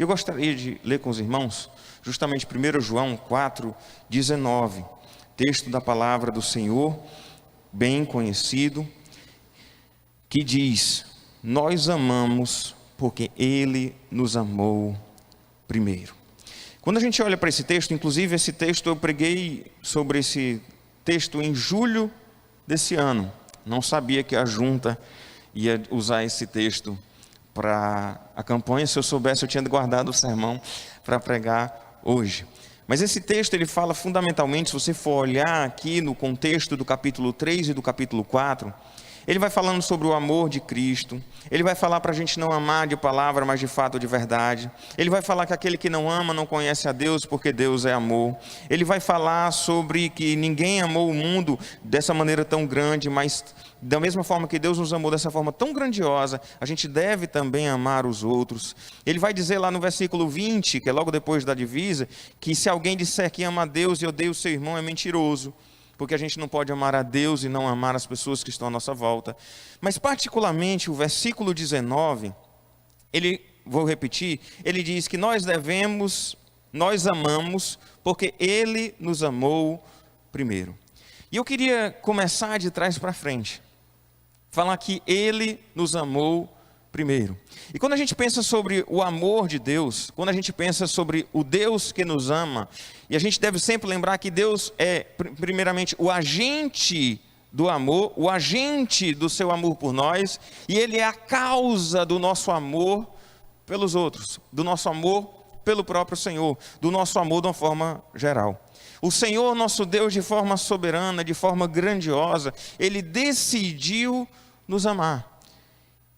E eu gostaria de ler com os irmãos, justamente 1 João 4:19, texto da palavra do Senhor, bem conhecido, que diz: nós amamos porque Ele nos amou primeiro. Quando a gente olha para esse texto, inclusive esse texto eu preguei sobre esse texto em julho desse ano. Não sabia que a junta ia usar esse texto para a campanha. Se eu soubesse, eu tinha guardado o sermão para pregar hoje. Mas esse texto ele fala fundamentalmente, se você for olhar aqui no contexto do capítulo 3 e do capítulo 4, ele vai falando sobre o amor de Cristo. Ele vai falar para a gente não amar de palavra, mas de fato de verdade. Ele vai falar que aquele que não ama não conhece a Deus, porque Deus é amor. Ele vai falar sobre que ninguém amou o mundo dessa maneira tão grande, mas da mesma forma que Deus nos amou dessa forma tão grandiosa, a gente deve também amar os outros. Ele vai dizer lá no versículo 20, que é logo depois da divisa, que se alguém disser que ama a Deus e odeia o seu irmão é mentiroso. Porque a gente não pode amar a Deus e não amar as pessoas que estão à nossa volta. Mas particularmente o versículo 19, vou repetir, ele diz que nós amamos porque Ele nos amou primeiro. E eu queria começar de trás para frente, falar que Ele nos amou primeiro. E quando a gente pensa sobre o amor de Deus, quando a gente pensa sobre o Deus que nos ama, e a gente deve sempre lembrar que Deus é primeiramente o agente do amor, o agente do seu amor por nós, e Ele é a causa do nosso amor pelos outros, do nosso amor pelo próprio Senhor, do nosso amor de uma forma geral. O Senhor, nosso Deus, de forma soberana, de forma grandiosa, Ele decidiu nos amar.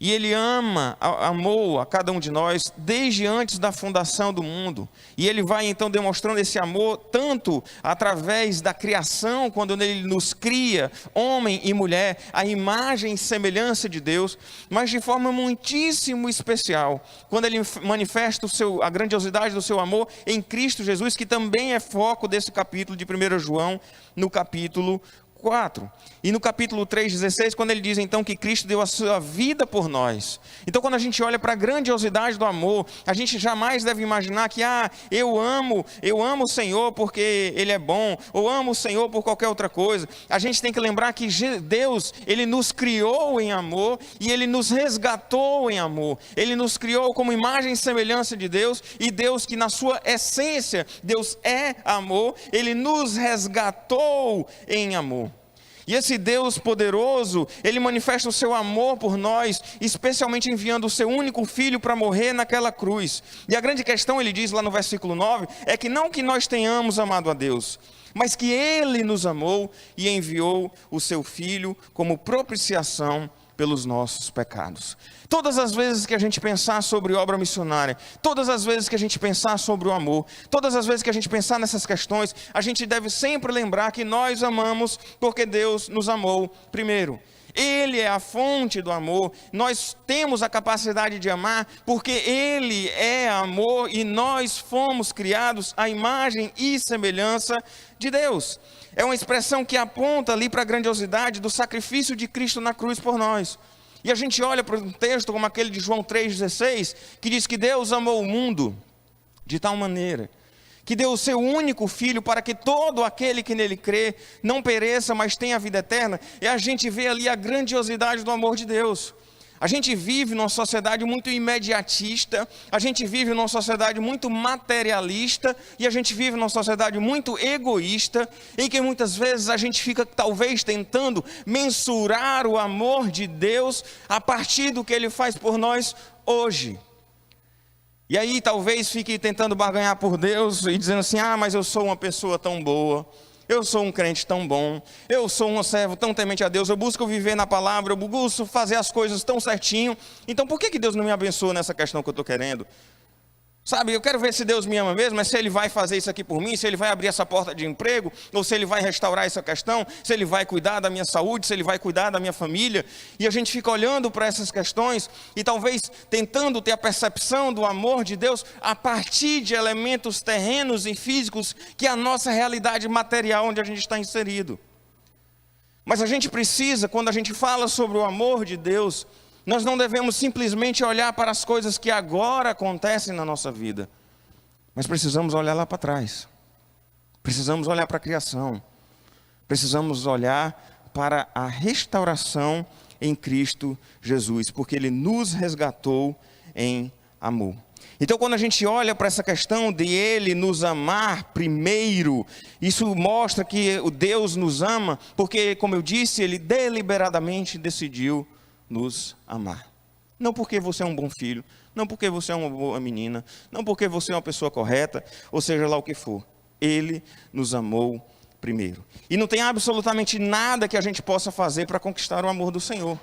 E Ele amou a cada um de nós desde antes da fundação do mundo. E Ele vai então demonstrando esse amor tanto através da criação, quando Ele nos cria, homem e mulher, a imagem e semelhança de Deus, mas de forma muitíssimo especial, quando Ele manifesta a grandiosidade do seu amor em Cristo Jesus, que também é foco desse capítulo de 1 João, no capítulo 4. E no capítulo 3:16, quando ele diz então que Cristo deu a sua vida por nós. Então quando a gente olha para a grandiosidade do amor, a gente jamais deve imaginar que eu amo o Senhor porque Ele é bom, ou amo o Senhor por qualquer outra coisa. A gente tem que lembrar que Deus, Ele nos criou em amor e Ele nos resgatou em amor. Ele nos criou como imagem e semelhança de Deus, e Deus, que na sua essência, Deus é amor, Ele nos resgatou em amor. E esse Deus poderoso, Ele manifesta o seu amor por nós, especialmente enviando o seu único filho para morrer naquela cruz. E a grande questão, ele diz lá no versículo 9, é que não que nós tenhamos amado a Deus, mas que Ele nos amou e enviou o seu filho como propiciação pelos nossos pecados. Todas as vezes que a gente pensar sobre obra missionária, todas as vezes que a gente pensar sobre o amor, todas as vezes que a gente pensar nessas questões, a gente deve sempre lembrar que nós amamos porque Deus nos amou primeiro. Ele é a fonte do amor, nós temos a capacidade de amar porque Ele é amor e nós fomos criados à imagem e semelhança de Deus. É uma expressão que aponta ali para a grandiosidade do sacrifício de Cristo na cruz por nós. E a gente olha para um texto como aquele de João 3,16, que diz que Deus amou o mundo de tal maneira que deu o seu único filho para que todo aquele que nele crê não pereça, mas tenha a vida eterna. E a gente vê ali a grandiosidade do amor de Deus. A gente vive numa sociedade muito imediatista, a gente vive numa sociedade muito materialista, e a gente vive numa sociedade muito egoísta, em que muitas vezes a gente fica talvez tentando mensurar o amor de Deus a partir do que Ele faz por nós hoje. E aí talvez fique tentando barganhar por Deus e dizendo assim, mas eu sou uma pessoa tão boa, eu sou um crente tão bom, eu sou um servo tão temente a Deus, eu busco viver na palavra, eu busco fazer as coisas tão certinho, então por que Deus não me abençoa nessa questão que eu estou querendo? Sabe, eu quero ver se Deus me ama mesmo, mas se Ele vai fazer isso aqui por mim, se Ele vai abrir essa porta de emprego, ou se Ele vai restaurar essa questão, se Ele vai cuidar da minha saúde, se Ele vai cuidar da minha família. E a gente fica olhando para essas questões e talvez tentando ter a percepção do amor de Deus a partir de elementos terrenos e físicos que é a nossa realidade material onde a gente está inserido. Mas a gente precisa, quando a gente fala sobre o amor de Deus, Nós não devemos simplesmente olhar para as coisas que agora acontecem na nossa vida, mas precisamos olhar lá para trás. Precisamos olhar para a criação. Precisamos olhar para a restauração em Cristo Jesus, porque Ele nos resgatou em amor. Então, quando a gente olha para essa questão de Ele nos amar primeiro, isso mostra que o Deus nos ama, porque, como eu disse, Ele deliberadamente decidiu nos amar. Não porque você é um bom filho, não porque você é uma boa menina, não porque você é uma pessoa correta, ou seja lá o que for. Ele nos amou primeiro. E não tem absolutamente nada que a gente possa fazer para conquistar o amor do Senhor,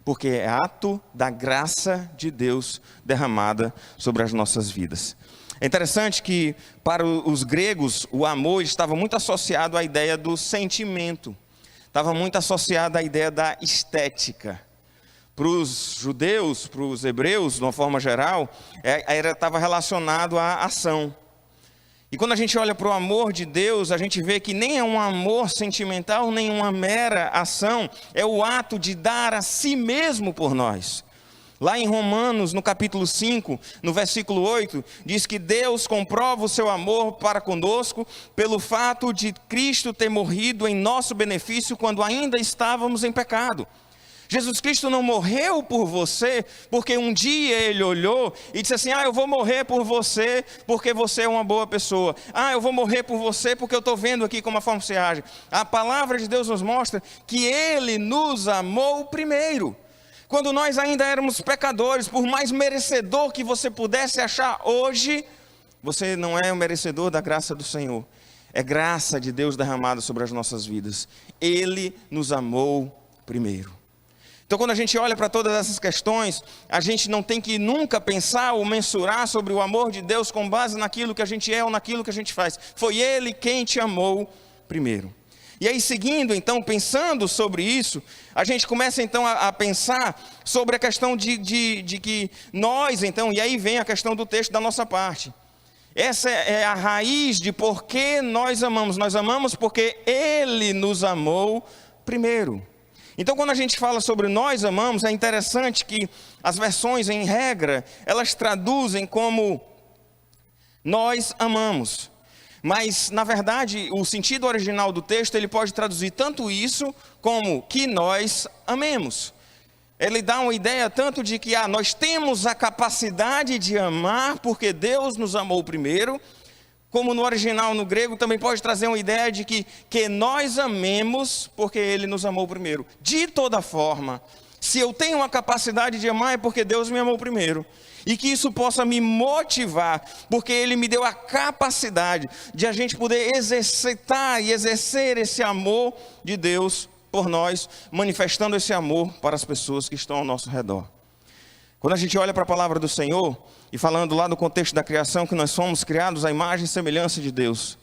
porque é ato da graça de Deus derramada sobre as nossas vidas. É interessante que para os gregos o amor estava muito associado à ideia do sentimento, estava muito associado à ideia da estética. Para os judeus, para os hebreus, de uma forma geral, estava relacionado à ação. E quando a gente olha para o amor de Deus, a gente vê que nem é um amor sentimental, nem uma mera ação, é o ato de dar a si mesmo por nós. Lá em Romanos, no capítulo 5, no versículo 8, diz que Deus comprova o seu amor para conosco pelo fato de Cristo ter morrido em nosso benefício quando ainda estávamos em pecado. Jesus Cristo não morreu por você porque um dia Ele olhou e disse assim: eu vou morrer por você porque você é uma boa pessoa. Eu vou morrer por você porque eu estou vendo aqui como a forma você age. A palavra de Deus nos mostra que Ele nos amou primeiro. Quando nós ainda éramos pecadores, por mais merecedor que você pudesse achar hoje, você não é o merecedor da graça do Senhor. É graça de Deus derramada sobre as nossas vidas. Ele nos amou primeiro. Então, quando a gente olha para todas essas questões, a gente não tem que nunca pensar ou mensurar sobre o amor de Deus com base naquilo que a gente é ou naquilo que a gente faz. Foi Ele quem te amou primeiro. E aí, seguindo, então, pensando sobre isso, a gente começa, então, a pensar sobre a questão de que nós, então, e aí vem a questão do texto da nossa parte. Essa é a raiz de por que nós amamos. Nós amamos porque Ele nos amou primeiro. Então, quando a gente fala sobre nós amamos, é interessante que as versões, em regra, elas traduzem como nós amamos. Mas, na verdade, o sentido original do texto, ele pode traduzir tanto isso como que nós amemos. Ele dá uma ideia tanto de que nós temos a capacidade de amar porque Deus nos amou primeiro, como no original, no grego, também pode trazer uma ideia de que nós amemos porque Ele nos amou primeiro. De toda forma, se eu tenho a capacidade de amar é porque Deus me amou primeiro. E que isso possa me motivar, porque Ele me deu a capacidade de a gente poder exercitar e exercer esse amor de Deus por nós, manifestando esse amor para as pessoas que estão ao nosso redor. Quando a gente olha para a palavra do Senhor, e falando lá no contexto da criação, que nós fomos criados à imagem e semelhança de Deus.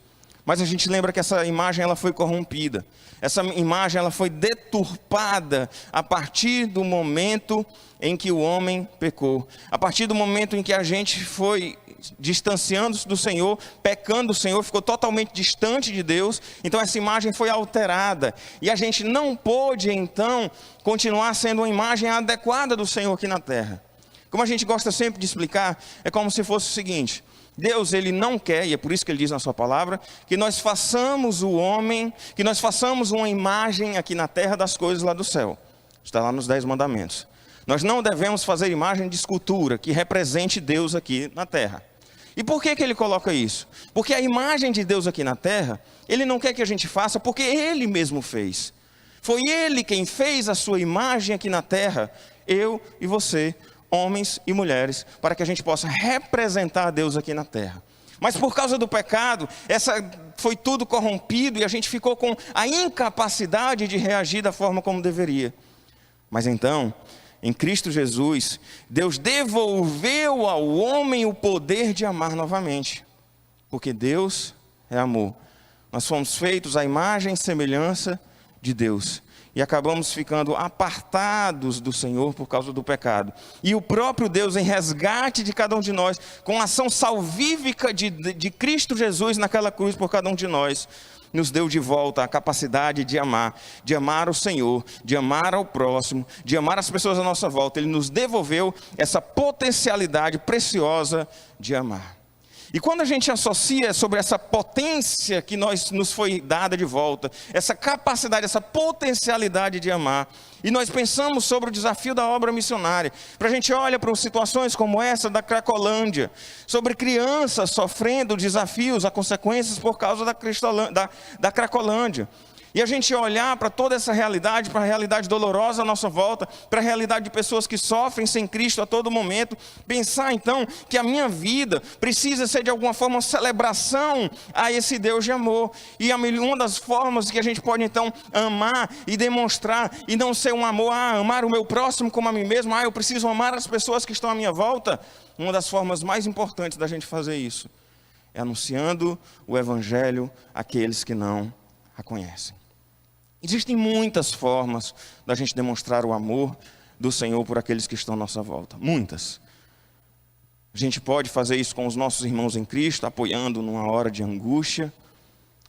Mas a gente lembra que essa imagem ela foi corrompida. Essa imagem ela foi deturpada a partir do momento em que o homem pecou. A partir do momento em que a gente foi distanciando-se do Senhor, pecando do Senhor, ficou totalmente distante de Deus. Então essa imagem foi alterada. E a gente não pôde então continuar sendo uma imagem adequada do Senhor aqui na terra. Como a gente gosta sempre de explicar, é como se fosse o seguinte: Deus, Ele não quer, e é por isso que Ele diz na sua palavra, que nós façamos o homem, que nós façamos uma imagem aqui na terra das coisas lá do céu. Está lá nos 10 mandamentos. Nós não devemos fazer imagem de escultura que represente Deus aqui na terra. E por que Ele coloca isso? Porque a imagem de Deus aqui na terra, Ele não quer que a gente faça porque Ele mesmo fez. Foi Ele quem fez a sua imagem aqui na terra, eu e você, homens e mulheres, para que a gente possa representar Deus aqui na terra. Mas por causa do pecado, foi tudo corrompido e a gente ficou com a incapacidade de reagir da forma como deveria. Mas então, em Cristo Jesus, Deus devolveu ao homem o poder de amar novamente, porque Deus é amor. Nós fomos feitos à imagem e semelhança de Deus. E acabamos ficando apartados do Senhor por causa do pecado. E o próprio Deus, em resgate de cada um de nós, com a ação salvífica de Cristo Jesus naquela cruz por cada um de nós, nos deu de volta a capacidade de amar o Senhor, de amar ao próximo, de amar as pessoas à nossa volta. Ele nos devolveu essa potencialidade preciosa de amar. E quando a gente associa sobre essa potência que nos foi dada de volta, essa capacidade, essa potencialidade de amar, e nós pensamos sobre o desafio da obra missionária, para a gente olha para situações como essa da Cracolândia, sobre crianças sofrendo desafios, consequências por causa da Cracolândia. E a gente olhar para toda essa realidade, para a realidade dolorosa à nossa volta, para a realidade de pessoas que sofrem sem Cristo a todo momento, pensar então que a minha vida precisa ser de alguma forma uma celebração a esse Deus de amor. E uma das formas que a gente pode então amar e demonstrar, e não ser um amor, amar o meu próximo como a mim mesmo, eu preciso amar as pessoas que estão à minha volta. Uma das formas mais importantes da gente fazer isso é anunciando o Evangelho àqueles que não a conhecem. Existem muitas formas da gente demonstrar o amor do Senhor por aqueles que estão à nossa volta. Muitas. A gente pode fazer isso com os nossos irmãos em Cristo, apoiando numa hora de angústia,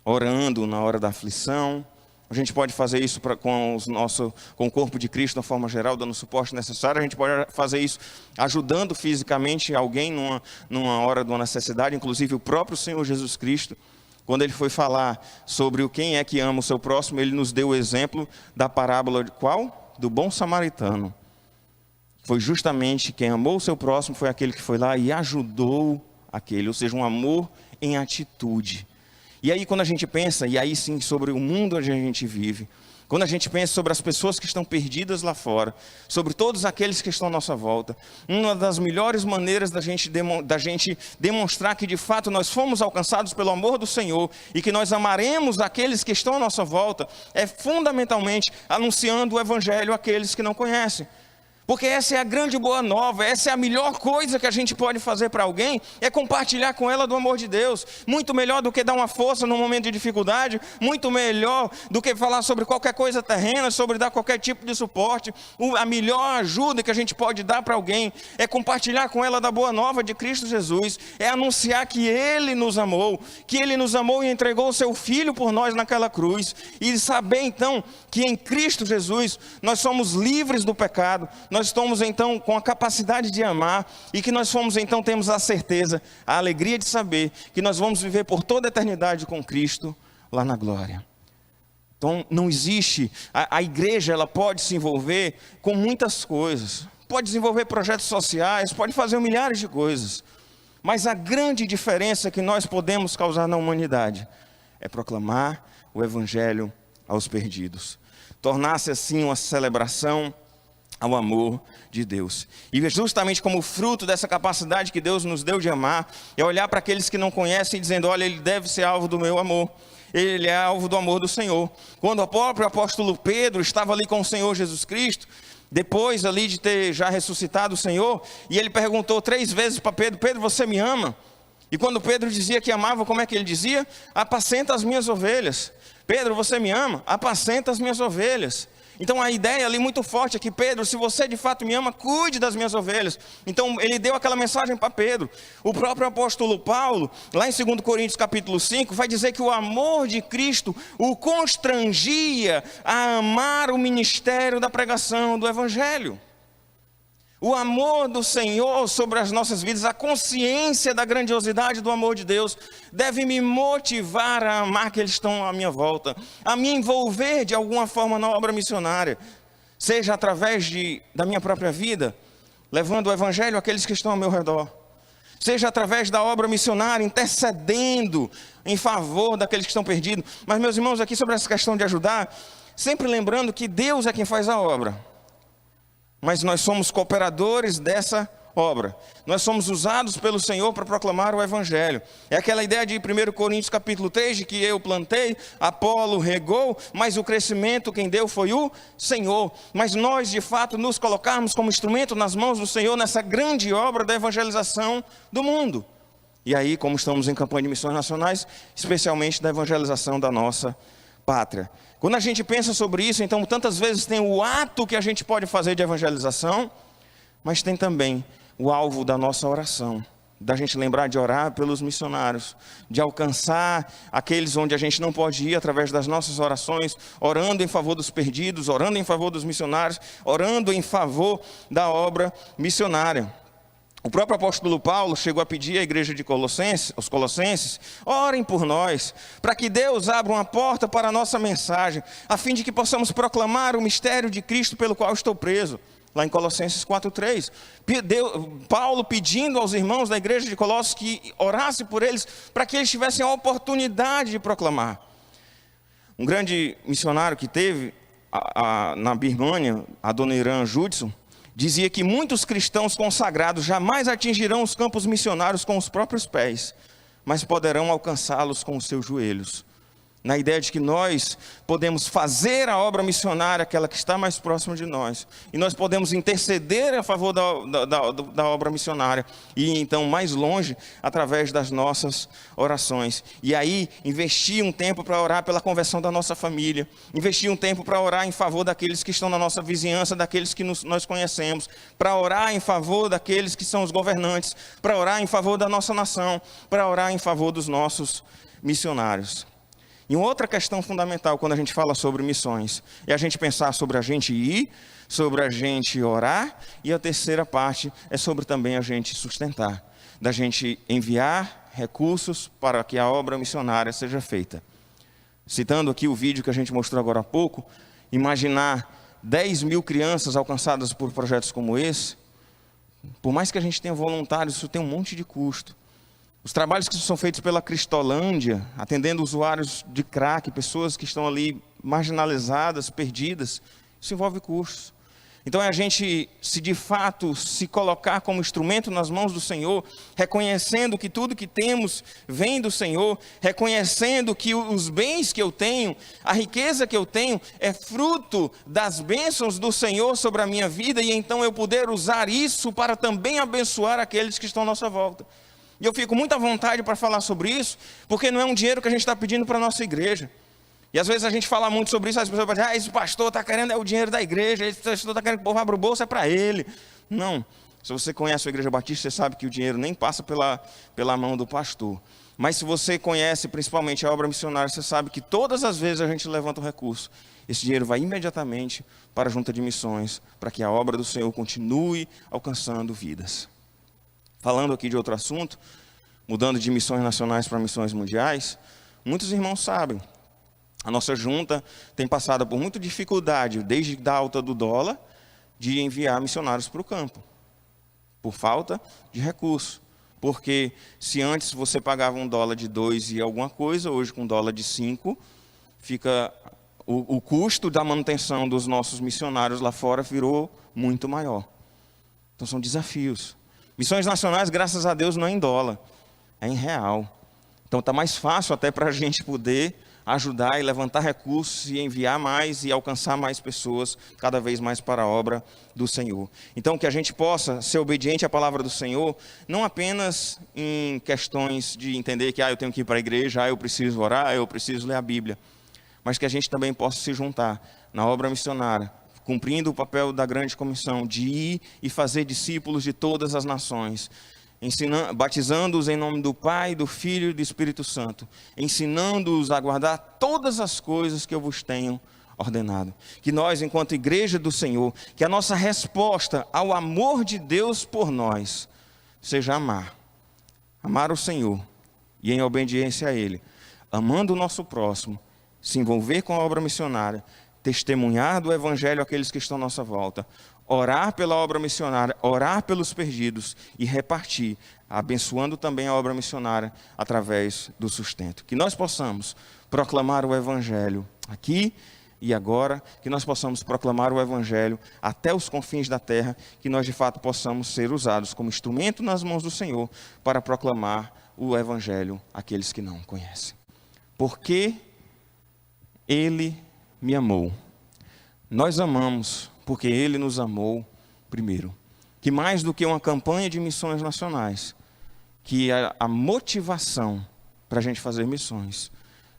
orando na hora da aflição. A gente pode fazer isso com o corpo de Cristo, de uma forma geral, dando o suporte necessário. A gente pode fazer isso ajudando fisicamente alguém numa hora de uma necessidade, inclusive o próprio Senhor Jesus Cristo. Quando ele foi falar sobre o quem é que ama o seu próximo, ele nos deu o exemplo da parábola de qual? Do bom samaritano. Foi justamente quem amou o seu próximo, foi aquele que foi lá e ajudou aquele, ou seja, um amor em atitude. E aí quando a gente pensa, e aí sim sobre o mundo onde a gente vive, quando a gente pensa sobre as pessoas que estão perdidas lá fora, sobre todos aqueles que estão à nossa volta, uma das melhores maneiras da gente demonstrar que de fato nós fomos alcançados pelo amor do Senhor e que nós amaremos aqueles que estão à nossa volta, é fundamentalmente anunciando o Evangelho àqueles que não conhecem. Porque essa é a grande boa nova, essa é a melhor coisa que a gente pode fazer para alguém, é compartilhar com ela do amor de Deus. Muito melhor do que dar uma força no momento de dificuldade, muito melhor do que falar sobre qualquer coisa terrena, sobre dar qualquer tipo de suporte. A melhor ajuda que a gente pode dar para alguém é compartilhar com ela da boa nova de Cristo Jesus, é anunciar que Ele nos amou e entregou o seu Filho por nós naquela cruz, e saber então que em Cristo Jesus nós somos livres do pecado, nós estamos então com a capacidade de amar e que nós temos a certeza, a alegria de saber que nós vamos viver por toda a eternidade com Cristo lá na glória. Então não existe, a igreja ela pode se envolver com muitas coisas, pode desenvolver projetos sociais, pode fazer milhares de coisas, mas a grande diferença que nós podemos causar na humanidade é proclamar o Evangelho aos perdidos, tornar-se assim uma celebração ao amor de Deus. E justamente como fruto dessa capacidade que Deus nos deu de amar, é olhar para aqueles que não conhecem dizendo, olha, ele deve ser alvo do meu amor, ele é alvo do amor do Senhor. Quando o próprio apóstolo Pedro estava ali com o Senhor Jesus Cristo, depois ali de ter já ressuscitado o Senhor, e ele perguntou 3 vezes para Pedro, Pedro, você me ama? E quando Pedro dizia que amava, como é que ele dizia? Apacenta as minhas ovelhas. Pedro, você me ama? Apacenta as minhas ovelhas. Então a ideia ali muito forte é que Pedro, se você de fato me ama, cuide das minhas ovelhas. Então ele deu aquela mensagem para Pedro. O próprio apóstolo Paulo, lá em 2 Coríntios capítulo 5, vai dizer que o amor de Cristo o constrangia a amar o ministério da pregação do Evangelho. O amor do Senhor sobre as nossas vidas, a consciência da grandiosidade do amor de Deus, deve me motivar a amar aqueles que estão à minha volta, a me envolver de alguma forma na obra missionária, seja através da minha própria vida, levando o Evangelho àqueles que estão ao meu redor, seja através da obra missionária, intercedendo em favor daqueles que estão perdidos. Mas meus irmãos, aqui sobre essa questão de ajudar, sempre lembrando que Deus é quem faz a obra. Mas nós somos cooperadores dessa obra. Nós somos usados pelo Senhor para proclamar o Evangelho. É aquela ideia de 1 Coríntios capítulo 3, de que eu plantei, Apolo regou, mas o crescimento quem deu foi o Senhor. Mas nós de fato nos colocarmos como instrumento nas mãos do Senhor nessa grande obra da evangelização do mundo. E aí, como estamos em campanha de missões nacionais, especialmente da evangelização da nossa pátria. Quando a gente pensa sobre isso, então tantas vezes tem o ato que a gente pode fazer de evangelização, mas tem também o alvo da nossa oração. da gente lembrar de orar pelos missionários, de alcançar aqueles onde a gente não pode ir através das nossas orações, orando em favor dos perdidos, orando em favor dos missionários, orando em favor da obra missionária. O próprio apóstolo Paulo chegou a pedir à igreja de Colossenses, aos Colossenses, orem por nós, para que Deus abra uma porta para a nossa mensagem, a fim de que possamos proclamar o mistério de Cristo pelo qual estou preso. Lá em Colossenses 4:3, Paulo pedindo aos irmãos da igreja de Colossos que orasse por eles, para que eles tivessem a oportunidade de proclamar. Um grande missionário que teve na Birmânia, a dona Irã Judson, dizia que muitos cristãos consagrados jamais atingirão os campos missionários com os próprios pés, mas poderão alcançá-los com os seus joelhos. Na ideia de que nós podemos fazer a obra missionária, aquela que está mais próxima de nós, e nós podemos interceder a favor da obra missionária, e então mais longe, através das nossas orações. E aí, investir um tempo para orar pela conversão da nossa família, investir um tempo para orar em favor daqueles que estão na nossa vizinhança, daqueles que nós conhecemos, para orar em favor daqueles que são os governantes, para orar em favor da nossa nação, para orar em favor dos nossos missionários. E uma outra questão fundamental quando a gente fala sobre missões é a gente pensar sobre a gente ir, sobre a gente orar, e a terceira parte é sobre também a gente sustentar, da gente enviar recursos para que a obra missionária seja feita. Citando aqui o vídeo que a gente mostrou agora há pouco, imaginar 10 mil crianças alcançadas por projetos como esse, por mais que a gente tenha voluntários, isso tem um monte de custo. Os trabalhos que são feitos pela Cristolândia, atendendo usuários de crack, pessoas que estão ali marginalizadas, perdidas, isso envolve custos. Então é a gente, se de fato se colocar como instrumento nas mãos do Senhor, reconhecendo que tudo que temos vem do Senhor, reconhecendo que os bens que eu tenho, a riqueza que eu tenho, é fruto das bênçãos do Senhor sobre a minha vida, e então eu poder usar isso para também abençoar aqueles que estão à nossa volta. E eu fico muito à vontade para falar sobre isso, porque não é um dinheiro que a gente está pedindo para a nossa igreja. E às vezes a gente fala muito sobre isso, as pessoas dizem, esse pastor está querendo o dinheiro da igreja, esse pastor está querendo que o povo abra o bolso, é para ele. Não, se você conhece a Igreja Batista, você sabe que o dinheiro nem passa pela mão do pastor. Mas se você conhece principalmente a obra missionária, você sabe que todas as vezes a gente levanta um recurso, esse dinheiro vai imediatamente para a junta de missões, para que a obra do Senhor continue alcançando vidas. Falando aqui de outro assunto, mudando de missões nacionais para missões mundiais, muitos irmãos sabem, a nossa junta tem passado por muita dificuldade, desde a alta do dólar, de enviar missionários para o campo, por falta de recursos. Porque se antes você pagava $1 de 2 e alguma coisa, hoje com $1 de 5, fica o custo da manutenção dos nossos missionários lá fora virou muito maior. Então são desafios. Missões nacionais, graças a Deus, não é em dólar, é em real. Então está mais fácil até para a gente poder ajudar e levantar recursos e enviar mais e alcançar mais pessoas cada vez mais para a obra do Senhor. Então que a gente possa ser obediente à palavra do Senhor, não apenas em questões de entender que eu tenho que ir para a igreja, eu preciso orar, eu preciso ler a Bíblia, mas que a gente também possa se juntar na obra missionária, cumprindo o papel da grande comissão de ir e fazer discípulos de todas as nações, batizando-os em nome do Pai, do Filho e do Espírito Santo, ensinando-os a guardar todas as coisas que eu vos tenho ordenado. Que nós, enquanto igreja do Senhor, que a nossa resposta ao amor de Deus por nós seja amar o Senhor e em obediência a Ele, amando o nosso próximo, se envolver com a obra missionária, testemunhar do Evangelho àqueles que estão à nossa volta, orar pela obra missionária, orar pelos perdidos e repartir, abençoando também a obra missionária através do sustento. Que nós possamos proclamar o Evangelho aqui e agora, que nós possamos proclamar o Evangelho até os confins da terra, que nós de fato possamos ser usados como instrumento nas mãos do Senhor para proclamar o Evangelho àqueles que não conhecem. Porque Ele me amou. Nós amamos porque Ele nos amou primeiro. Que mais do que uma campanha de missões nacionais, que a motivação para a gente fazer missões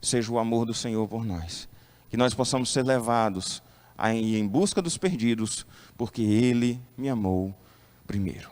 seja o amor do Senhor por nós. Que nós possamos ser levados a ir em busca dos perdidos, porque Ele me amou primeiro.